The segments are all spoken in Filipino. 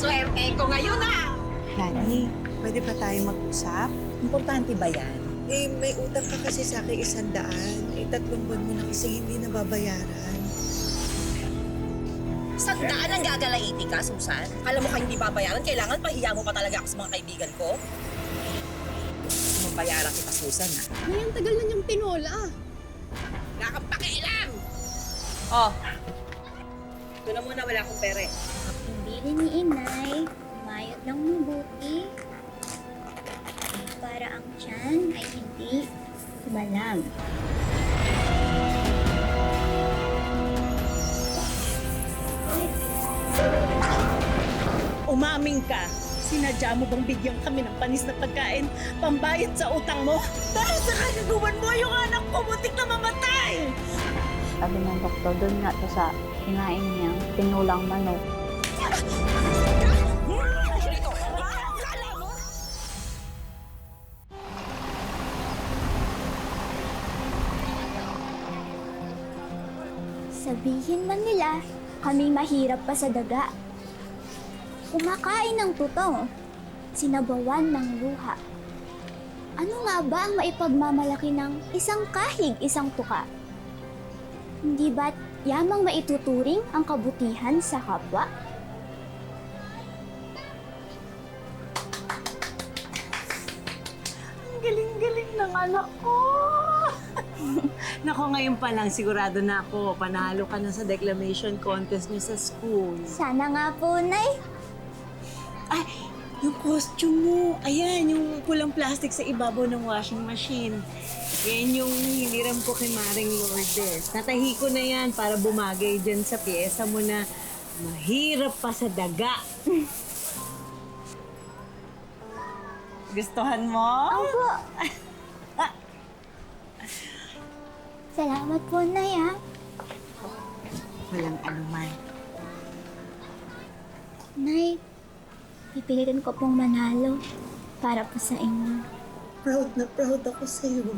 Swerte ko ngayon ah! Lani, pwede ba tayo mag-usap? Importante ba yan? Eh, may utang ka kasi sa akin 100. Eh, 3 buwan mo na kasi hindi nababayaran. Sandaan ang gagalaiti ka, Susan. Alam mo ka hindi babayaran, kailangan pahiya mo pa talaga ako sa mga kaibigan ko. Mabayaran kita, Susan ha. Nay, ang tagal na niyang tinola. Wala kang pakialam! Oh, ito na muna, wala akong pere. Hindi rin ni Inay, mayot lang mabuti. Para ang tiyan ay hindi kumalam. Umaming ka. Sinadya mo bang bigyan kami ng panis na pagkain pambayad sa utang mo? Dahil sa kagaguhan mo, yung anak ko muntik na mamatay! Sabi ng doktor, doon nga to sa kinain niyang tinulang manok. Sabihin man nila, kami mahirap pa sa daga. Kumakain ng tutong, sinabawan ng luha. Ano nga ba ang maipagmamalaki ng isang kahig, isang tuka? Hindi ba't yamang maituturing ang kabutihan sa kapwa? Ang galing-galing ng anak ko! Nako, ngayon pa lang sigurado na ako. Panalo ka na sa declamation contest niyo sa school. Sana nga po, Nay. Ay, yung costume mo. Ayan, yung pulang plastic sa ibabaw ng washing machine. Yan yung hiniram ko kay Maring Lourdes. Natahi ko na yan para bumagay dyan sa pyesa mo na mahirap pa sa daga. Gustuhan mo? Opo. Salamat po, Nay, ha? Walang anuman. Nay, pipilitin ko pong manalo para po sa inyo. Proud na proud ako sa'yo.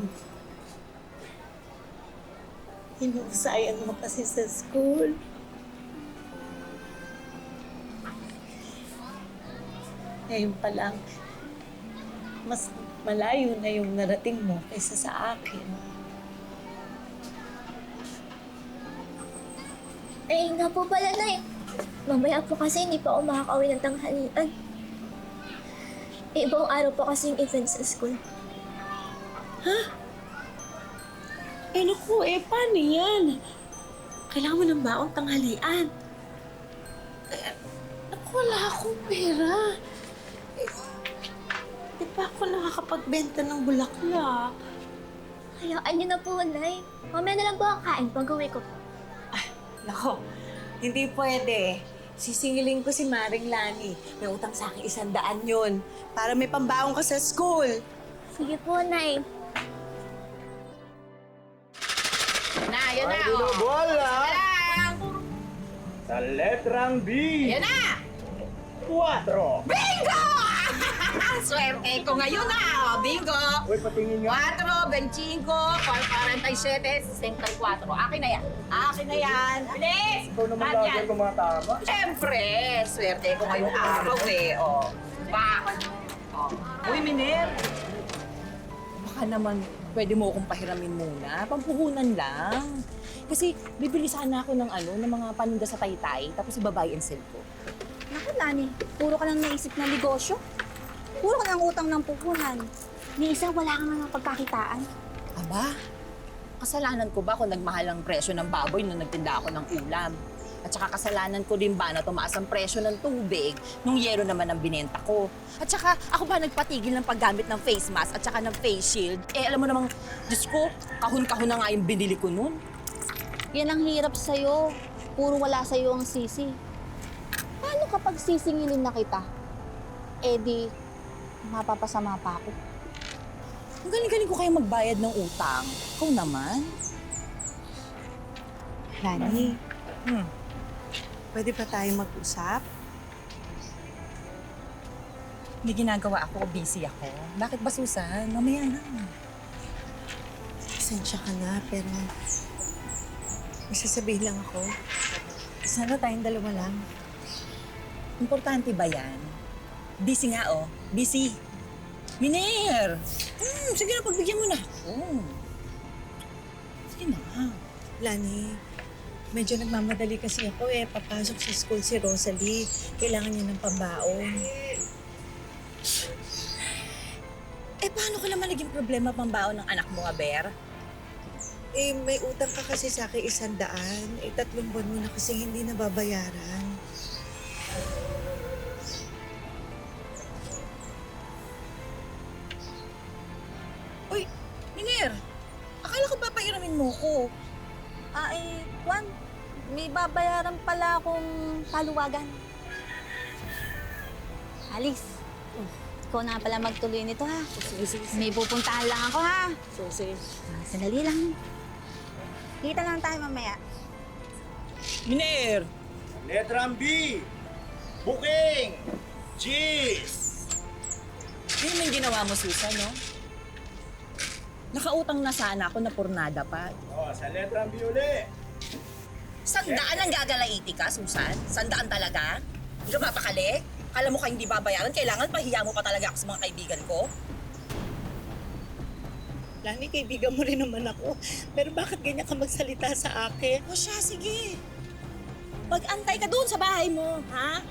Hinusayan mo kasi sa school. Ngayon pa lang, mas malayo na yung narating mo kaysa sa akin. Eh, nga po pala, Nay. Mamaya po kasi hindi pa ako makakauwi ng tanghalian. Eh, ibang araw po kasi yung event sa school. Eh naku, paano yan? Kailangan mo ng baong tanghalian. Naku, wala akong pera. Di pa ako nakakapagbenta ng bulaklak. Hayaan niyo na po, Nay. Mamaya na lang po ang kain pag-uwi ko po. Nako, hindi pwede. Sisingilin ko si Maring Lani. May utang sa akin 100 yun. Para may pambaong ka sa school. Sige po, Nay. Yan na, oh. Bola! Lang! Sa letrang B! Yan na! 4! Bingo! Swerte ko ngayon ah! Bingo! Uy, patingin nga. 4, 25, 47, 64. Akin na yan. Akin na yan. Bilis! Ikaw naman Lahat lagi yan. tumatama. Siyempre, swerte ko ngayong araw eh. Oh. Pak! Oh. Uy, Miner! Baka naman pwede mo akong pahiramin muna. Pampuhunan lang. Kasi bibili sana ako ng ng mga paninda sa Taytay, tapos ibabay and sell ko. Naku, Lani, puro ka lang naisip na negosyo. Puro ka ng utang ng puhunan. Ni isa, wala kang mga pagkakitaan. Aba, kasalanan ko ba kung nagmahal ang presyo ng baboy nung nagtinda ako ng ulam? At saka kasalanan ko din ba na tumaas ang presyo ng tubig nung yero naman ang binenta ko? At saka ako ba nagpatigil ng paggamit ng face mask at saka ng face shield? Eh alam mo namang, Diyos ko, kahon-kahon na nga yung binili ko nun. Yan ang hirap sa'yo. Puro wala sa'yo ang sisi. Paano kapag sisingilin na kita? Eh di, mapapasama pa ako. Ang galing-galing ko kayo magbayad ng utang. Ikaw naman. Lani, pwede ba tayo mag-usap? May ginagawa ako, busy ako. Bakit ba, Susan? Mamaya na. Pasensya ka na, pero may sasabihin lang ako. Sana tayong dalawa lang. Importante ba yan? Busy nga, oh. Busy. Miner! Sige na, pagbigyan mo na. Sige na. Lani, medyo nagmamadali kasi ako eh. Papasok sa school si Rosalie. Kailangan niya ng pambaon. Paano ka naman naging problema pambaon ng anak mo, Aber? May utang ka kasi sa akin 100. 3 buwan mo na kasi hindi nababayaran. Uy, Miner! Akala ko papairamin mo ko. Juan, may babayaran pala akong paluwagan. Alice, ikaw na pala magtuloy nito ha. Sige. May pupuntahan lang ako ha. Sige. Sandali lang. Kita lang tayo mamaya. Miner! Letrang B! Booking! Cheese! Yun naman ginawa mo, Susan, no? Nakautang na sana ako na pornada pa. Sa letrang B uli. 100 ang gagalaiti ka, Susan? 100 talaga? Hindi ka mapakali? Kala mo ka hindi babayaran, kailangan pahiya mo pa talaga ako sa mga kaibigan ko? Lani, kaibigan mo rin naman ako. Pero bakit ganyan ka magsalita sa akin? O siya, sige. Mag-antay ka doon sa bahay mo, ha?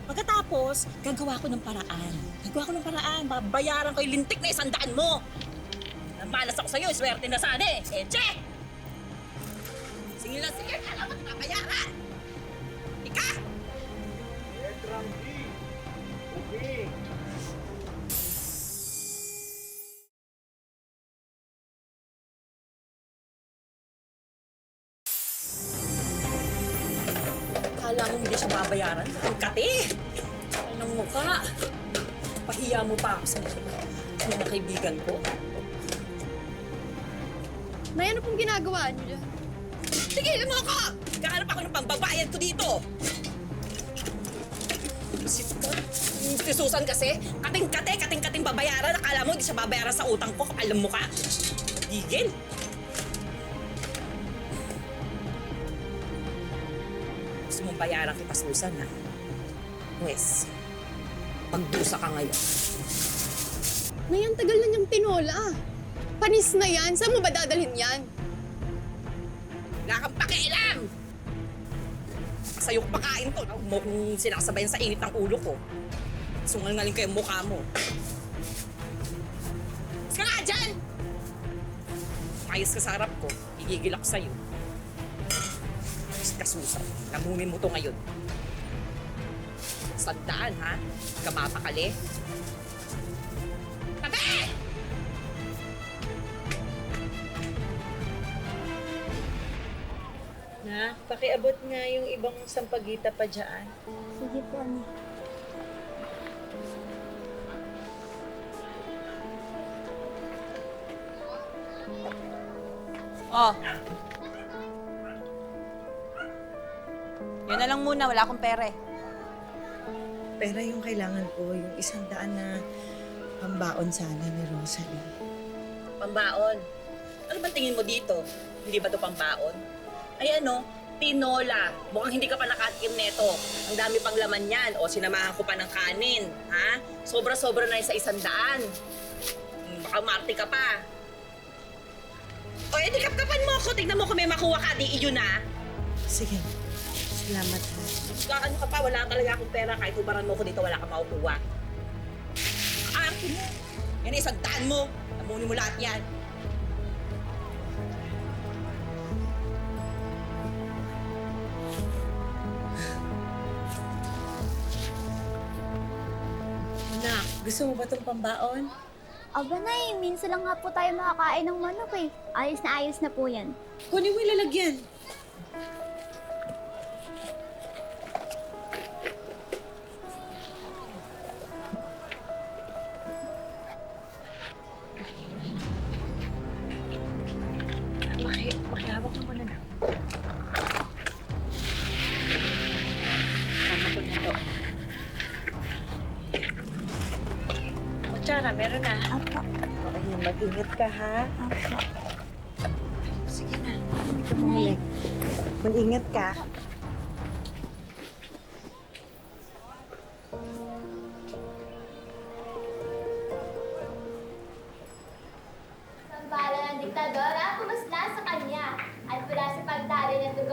Pagkatapos, gagawa ko ng paraan. Babayaran ko yung lintik na 100 mo. Malas ako sa'yo, swerte na sana eh. Che! Sige, alam mo, babayaran. Ika! Letrang B! Booking! Kala mo hindi siya babayaran? Ang kati! Anong mukha? Pahiya mo pa ako sa mga kaibigan ko. Nay, ano pong ginagawa niyo dyan? Tigilan mo ako! Kahanap ako ng pambabayad ko dito! Si Susan kasi, kating-kating babayaran. Akala mo hindi siya babayaran sa utang ko. Kapal ng mukha. Gigil! Gusto mong bayaran kita, Susan, ha? Pwes, magdusa ka ngayon. Nay, ang tagal na niyang tinola. Panis na yan. Saan mo ba dadalhin yan? Wala kang pakialam! Sa'yo ko pakain to. Huwag mo kong sinasabayan sa init ng ulo ko. Sungal-ngaling ko yung mukha mo. Mas ka nga dyan! Mayos ka sa harap ko. Igigil ako sa'yo. Kasusan. Namunin mo to ngayon. 100, ha? Kamapakali. Tabi! Na, pakiabot nga yung ibang sampagita pa dyan. Sige po, Ani. Oh. Yun na lang muna. Wala akong pere. Pero yung kailangan ko, yung 100 na pambaon sana ni Rosalie. Pambaon. Ano ba tingin mo dito? Hindi ba to pambaon? Ay ano, tinola. Mukhang hindi ka pa nakatikim neto. Ang dami pang laman yan. O sinamahan ko pa ng kanin. Ha? Sobra-sobra na yung sa 100. Baka umarte ka pa. O edi kapkapan mo ako. Tignan mo kung may makuha ka. Di iyon na. Sige, salamat ha. Ano ka pa? Wala talaga akong pera. Kahit ubaran mo ko dito, wala kang makukuha. Arte mo. Yan ay 100 mo. Namunin mo lahat yan. Anak, gusto mo ba itong pambaon? Aba, Nay, minsan lang nga po tayo makakain ng manok eh. Ayos na po yan. Kunin mo yung lalagyan. Makihawak mo muna na. Kutsara, meron na. Apo. Okay, mag-ingat ka ha. Apo. Sige na. Ito mo ulit. Mag-ingat ka.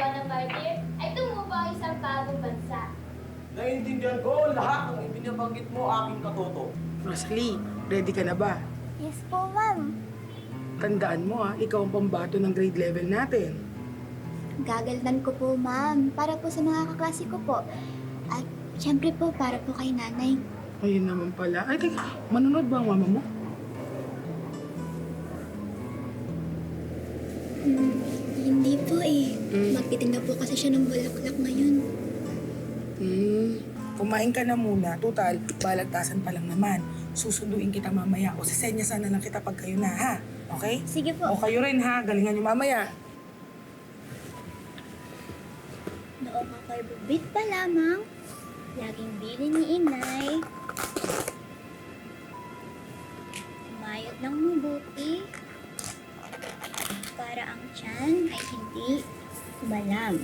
buwan ng budget ay tumubang isang bagong bansa. Naiintindihan ko lahat ng ibinabanggit mo aking katoto. Rosalie, ready ka na ba? Yes po, ma'am. Tandaan mo ikaw ang pambato ng grade level natin. Gagaldan ko po, ma'am. Para po sa mga kaklase ko po. At syempre po, para po kay nanay. Ayun naman pala. Ay, teka, manunod ba ang mama mo? Hindi po eh. Magtitinda po kasi siya ng bulaklak ngayon. Kumain ka na muna. Total, balagtasan pa lang naman. Susunduin kita mamaya o sisenyasan na lang kita pag kayo na, ha? Okay? Sige po. O kayo rin, ha? Galingan niyo mamaya. Noong ako'y bubit pa lamang, laging bili ni inay. Mayot ng mabuti para ang tiyan ay hindi kumalam.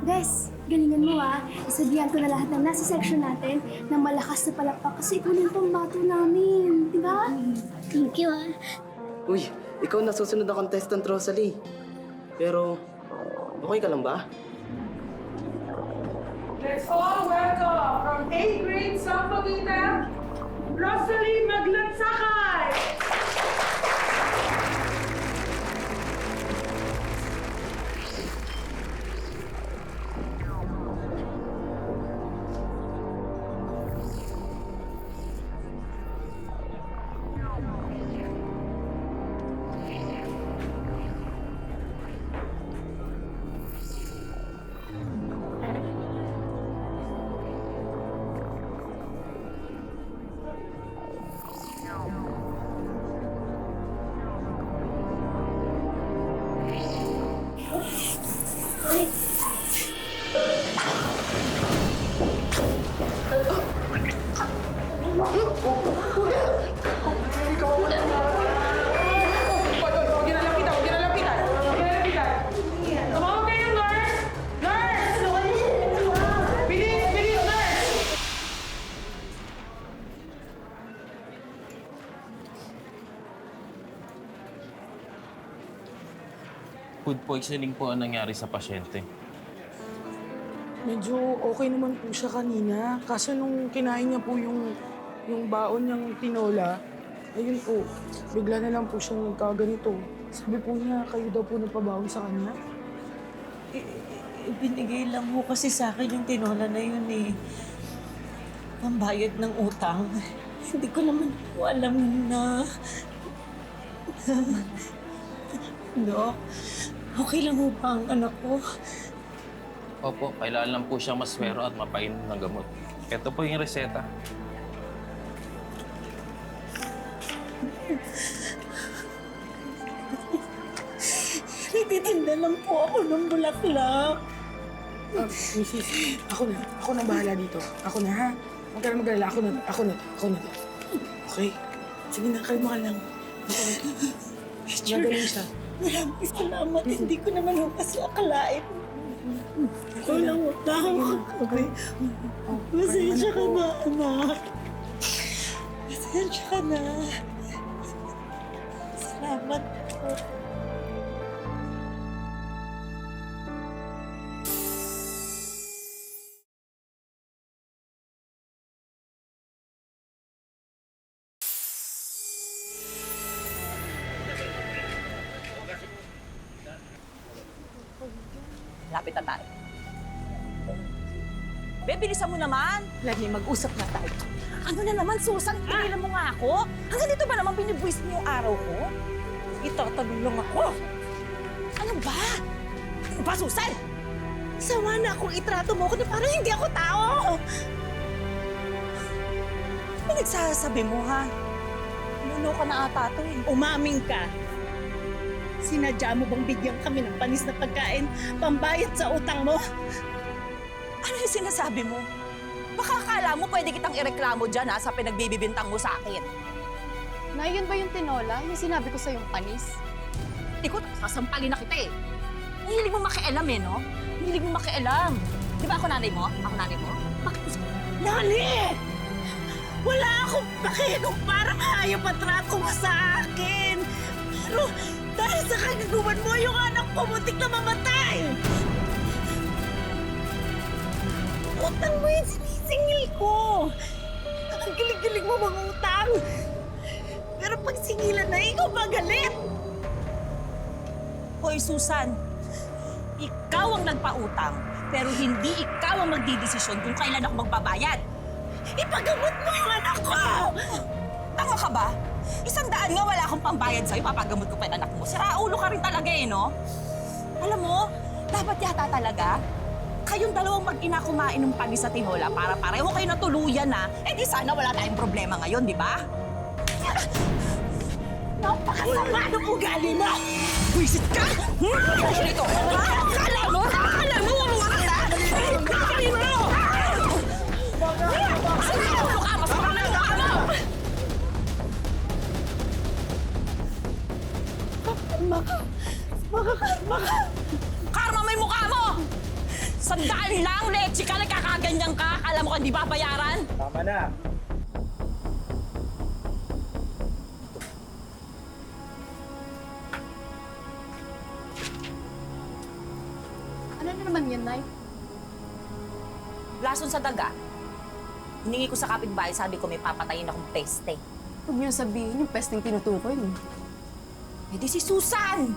Des, galingan mo Isabihan ko na lahat ng nasa section natin na malakas na palakpak kasi ikaw na yung pambato namin. Di ba? Thank you Uy, ikaw nasusunod na contestant, Rosalie. Pero, okay ka lang ba? Let's all welcome from 8th grade Sampaguita, Rosalie Maglansakay! Food poisoning po ang nangyari sa pasyente. Medyo okay naman po siya kanina. Kaso nung kinain niya po yung baon niyang tinola, ayun po, bigla na lang po siyang nagkaganito. Sabi po niya, kayo daw po nagpabawi sa kanya. Ibinigay lang mo kasi sa akin yung tinola na yun eh. Pambayad ng utang. Hindi ko naman po alam na... Dok, okay lang mo ba ang anak ko? Opo, kailangan lang po siyang maswero at mapainom ng gamot. Ito po yung reseta. Nagtitinda lang po ako ng bulaklak. Mrs., ako na bahala dito. Ako na, ha? Huwag ka na mag-alala. Ako na. Okay? Sige na, kalma ka lang. Magaling siya. Maraming salamat. Hindi ko naman ho kasi akalain. Ikaw lang utang. Okay. Pasensya ka na, anak. Pasensya ka na. Salamat po. Lapit na tayo. Be, bilisan mo naman. Lani, mag-usap na tayo. Ano na naman, Susan? Tigilan mo nga ako. Hanggang dito ba naman binibwis mo yung araw ko? Itatanong lang ako. Ano ba? Ano ba, Susan? Sawa na akong itrato mo ako na parang hindi ako tao. Pinagsasabi mo, ha? Lulo ka na ata to eh. Umaming ka. Sinadya mo bang bigyan kami ng panis na pagkain pambayad sa utang mo? Ano yung sinasabi mo? Baka akala mo pwede kitang ireklamo dyan ha sa pinagbibibintang mo sa akin. Nay, yun ba yung tinola? Yung sinabi ko sa yung panis? Ikot, sasampalin na kita eh. Hilig mo makialam eh, no? Hilig mo makialam. Di ba ako nanay mo? Ako nanay mo? Bakit gusto mo? Nani! Wala akong pake kung parang hayop at trato mo sa akin. Pero dahil sa kagagawan mo, yung anak ko muntik na mamatay. Utang mo yung sinisingil ko. Ang galing-galing mo mangutang. Pero pag singilan na, ikaw magalit. Hoy, Susan. Ikaw ang nagpautang, pero hindi ikaw ang magdidesisyon kung kailan ako magbabayad. Ipagamot mo yung anak ko! Tanga ka ba? 100 nga wala akong pambayad sa'yo, papagamot ko pa yung anak mo. Siraulo ka rin talaga eh, no? Alam mo, dapat yata talaga, kayong dalawang mag-ina kumain ng panis sa tinola para pareho kayo natuluyan na, eh di sana wala tayong problema ngayon, di ba? Napakasama ng ugali mo! Wisit ka! Dito! Akala mo? Akala mo? Akala mo? Karma mo yung mukha mo! Sandali lang, leche ka, nagkakaganyan ka. Akala mo ka hindi babayaran? Tama na. Ano na naman yan, Nay? Lason sa daga. Hiningi ko sa kapitbahay, sabi ko may papatayin akong peste. Huwag niyo sabihin yung pesting tinutukoy mo. Eh di si Susan!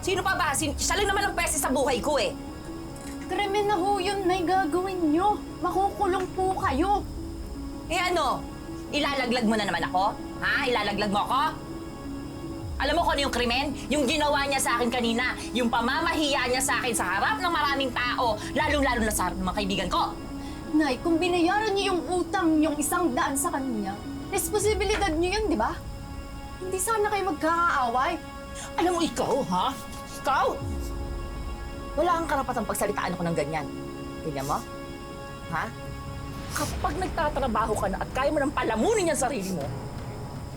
Sino pa ba? Siya lang naman ang peste sa buhay ko eh. Krimen na ho yun, Nay, gagawin niyo. Makukulong po kayo. Eh ano? Ilalaglag mo na naman ako? Ha? Ilalaglag mo ako? Alam mo kung ano yung krimen? Yung ginawa niya sa akin kanina. Yung pamamahiya niya sa akin sa harap ng maraming tao. Lalong-lalo na sa harap ng mga kaibigan ko. Nay, kung binayaran niyo yung utang yung 100 sa kanya, responsibilidad niyo yun, di ba? Hindi sana kayo magkakaaway. Alam mo ikaw, ha? Ikaw? Wala kang karapatang pagsalitaan ako ng ganyan. Ganyan mo? Ha? Kapag nagtatrabaho ka na at kaya mo nang palamunin yung sarili mo,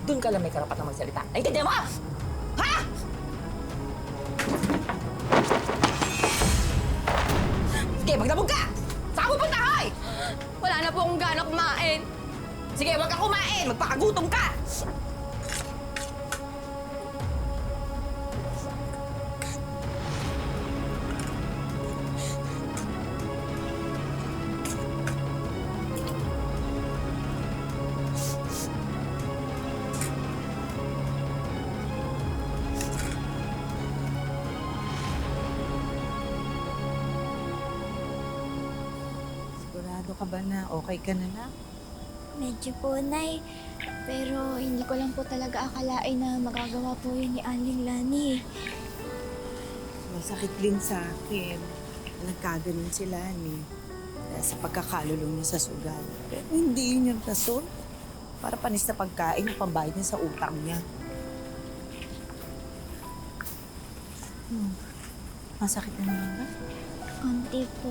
doon ka lang may karapatang magsalita. Naintindihan mo? Ha? Sige, magdabog ka! Saan ka pupunta, hoy? Wala na po akong gana kumain. Sige, wag ka kumain! Magpakagutom ka! Sigurado ka ba na okay ka na na? Medyo po, Nay. Pero hindi ko lang po talaga akalain na magagawa po yun ni Aling Lani. Masakit din sa akin. Nagkaganon si Lani. Dahil sa pagkakalulong niya sa sugal. Pero hindi yun yung rason. Para panis na pagkain yung pambayad niya sa utang niya. Masakit na naman ba? Konti po.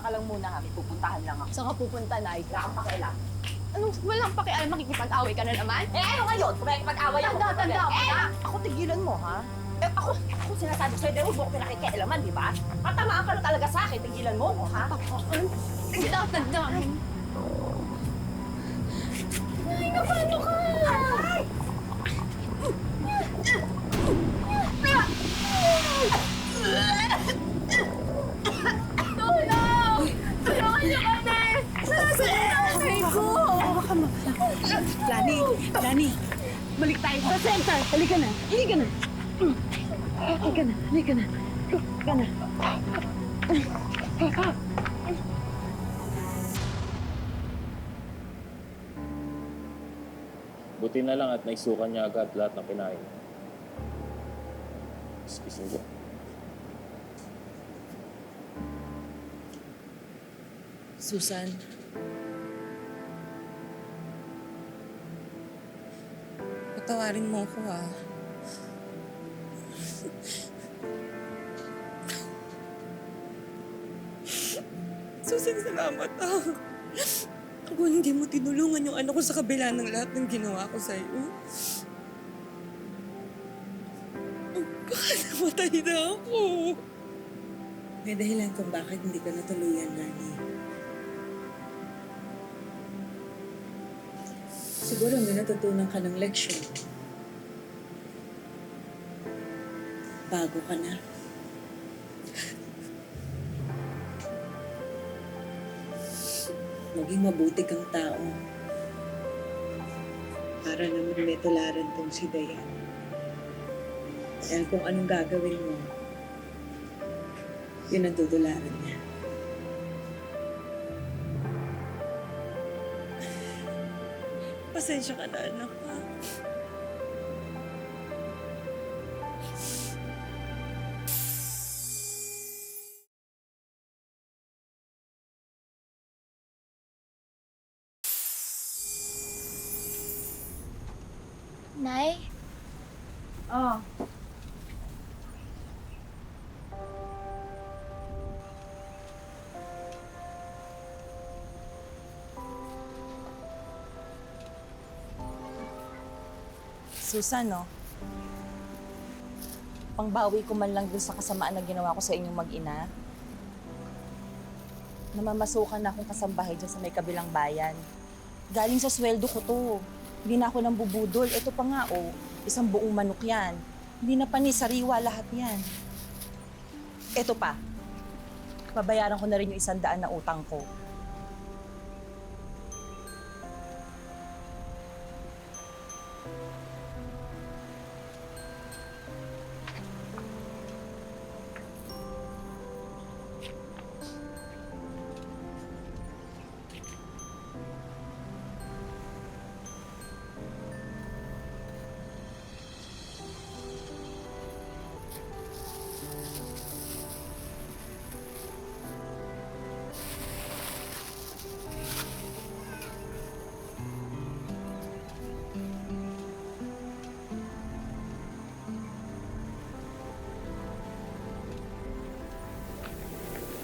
Saka lang muna kami, pupuntahan lang ako. Saan ka pupunta, Nay? Wala kang pakialam. Anong walang pakialam, makikipag-away ka na naman? Eh, ano ngayon? Kung may pag-away ako. Tanda mo na. Ako tigilan mo, ha? Eh, ako sinasabi sa'yo, dahil huwag mo ko pinakikialaman, di ba? Matamaan ka na talaga sa akin, tigilan mo ko, ha? Tanda mo. Ay, napano ka? Ay! Tulong! Tulungan niyo kami! Nanay ko! Lani, balik tayo sa center. Halika na. Halika na. Halika na. Halika na. Halika na. Buti na lang at naisukan niya agad lahat ng kinain. Excuse me. Susan. Patawarin mo ako, ha? Susan, salamat, ha? Kung hindi mo tinulungan yung anak ko sa kabila ng lahat ng ginawa ko sa'yo. Baka namatay na ako. May dahilan kung bakit hindi ka natuluyan, Lani. Siguro may natutunan ka ng leksyon. Bago ka na. Maging mabuti kang tao. Para naman may tularan tong si Dayan. Dahil kung anong gagawin mo, yun ang tutularan niya. Pasensya ka na, anak, ha? Nay? Oh. Susan, no? Pangbawi ko man lang dun sa kasamaan na ginawa ko sa inyong mag-ina. Namamasukan na akong kasambahay dyan sa may kabilang bayan. Galing sa sweldo ko to. Hindi na ako nang bubudol. Ito pa nga, oh. Isang buong manok yan. Hindi na panis, sariwa lahat yan. Ito pa. Babayaran ko na rin yung 100 na utang ko.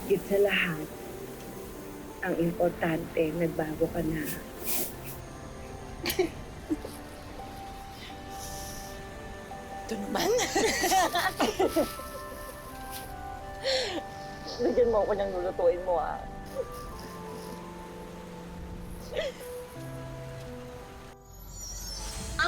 Higit sa lahat, ang importante, nagbago ka na. Ito naman. Bigyan mo ako ng lulutuin mo, ah.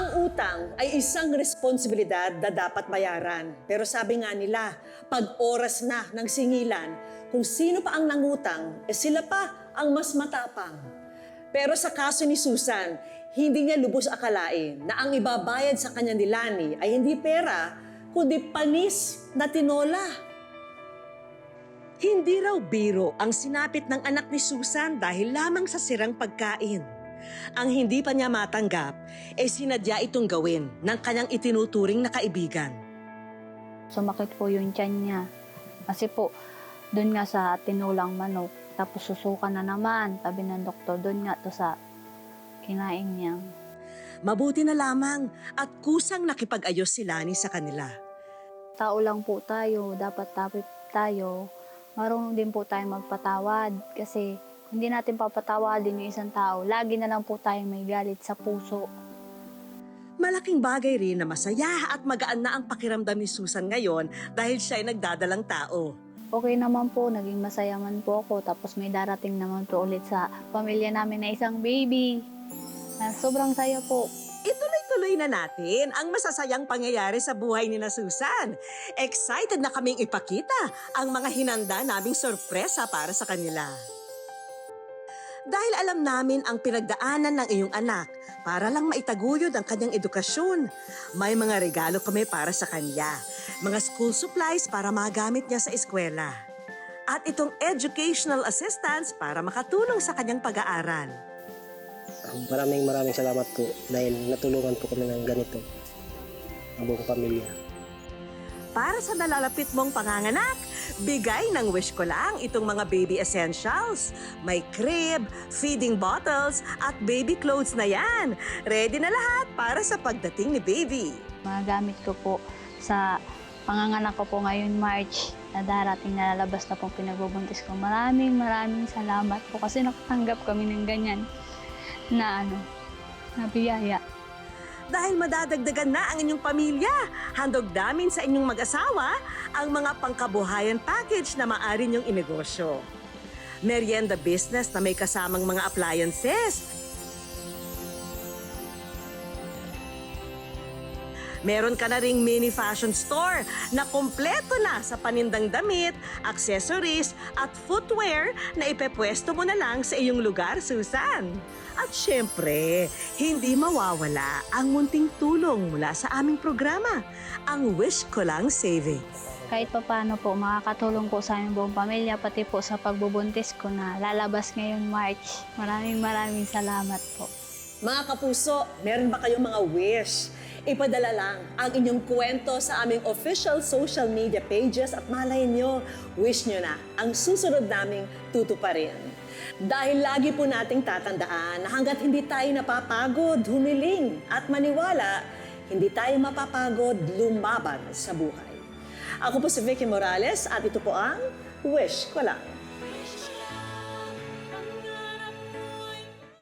Ang utang ay isang responsibilidad na dapat bayaran. Pero sabi nga nila, pag oras na ng singilan, kung sino pa ang nangutang, sila pa ang mas matapang. Pero sa kaso ni Susan, hindi niya lubos akalain na ang ibabayad sa kanya ni Lani ay hindi pera, kundi panis na tinola. Hindi raw biro ang sinapit ng anak ni Susan dahil lamang sa sirang pagkain. Ang hindi pa niya matanggap, sinadya itong gawin ng kanyang itinuturing na kaibigan. Sumakit po yung tiyan niya. Kasi po, doon nga sa tinulang manok, tapos susuka na naman, tabi ng doktor, doon nga to sa kinain niya. Mabuti na lamang at kusang nakipag-ayos si Lani sa kanila. Tao lang po tayo, dapat tapit tayo. Marunong din po tayo magpatawad kasi hindi natin papatawadin yung isang tao. Lagi na lang po tayong may galit sa puso. Malaking bagay rin na masaya at magaan na ang pakiramdam ni Susan ngayon dahil siya ay nagdadalang tao. Okay naman po, naging masaya man po ako. Tapos may darating naman po ulit sa pamilya namin na isang baby. Sobrang saya po. Ituloy-tuloy na natin ang masasayang pangyayari sa buhay ni na Susan. Excited na kaming ipakita ang mga hinanda naming sorpresa para sa kanila. Dahil alam namin ang pinagdaanan ng iyong anak para lang maitaguyod ang kanyang edukasyon. May mga regalo kami para sa kanya. Mga school supplies para magamit niya sa eskwela. At itong educational assistance para makatulong sa kanyang pag-aaral. Maraming salamat po dahil natulungan po kami ng ganito ang buong pamilya. para sa nalalapit mong panganganak, bigay ng Wish Ko Lang itong mga baby essentials. May crib, feeding bottles, at baby clothes na yan. Ready na lahat para sa pagdating ni baby. Magagamit ko po sa panganganak ko po ngayon March na darating na lalabas na pong pinagbubuntis ko. Maraming salamat po kasi nakatanggap kami ng ganyan na biyaya. Dahil madadagdagan na ang inyong pamilya, handog namin sa inyong mag-asawa ang mga pangkabuhayan package na maaari niyong inegosyo. Merienda business na may kasamang mga appliances. Meron ka na ring mini fashion store na kompleto na sa panindang damit, accessories at footwear na ipepwesto mo na lang sa iyong lugar, Susan. At syempre, hindi mawawala ang munting tulong mula sa aming programa, ang Wish Ko Lang Savings. Kahit pa paano po, makakatulong po sa aming buong pamilya, pati po sa pagbubuntis ko na lalabas ngayon March. Maraming salamat po. Mga kapuso, meron ba kayong mga wish? Ipadala lang ang inyong kwento sa aming official social media pages at malay nyo, wish nyo na ang susunod naming tutuparin. Dahil lagi po nating tatandaan na hanggat hindi tayo napapagod, humiling at maniwala, hindi tayo mapapagod lumaban sa buhay. Ako po si Vicky Morales at ito po ang Wish Ko Lang.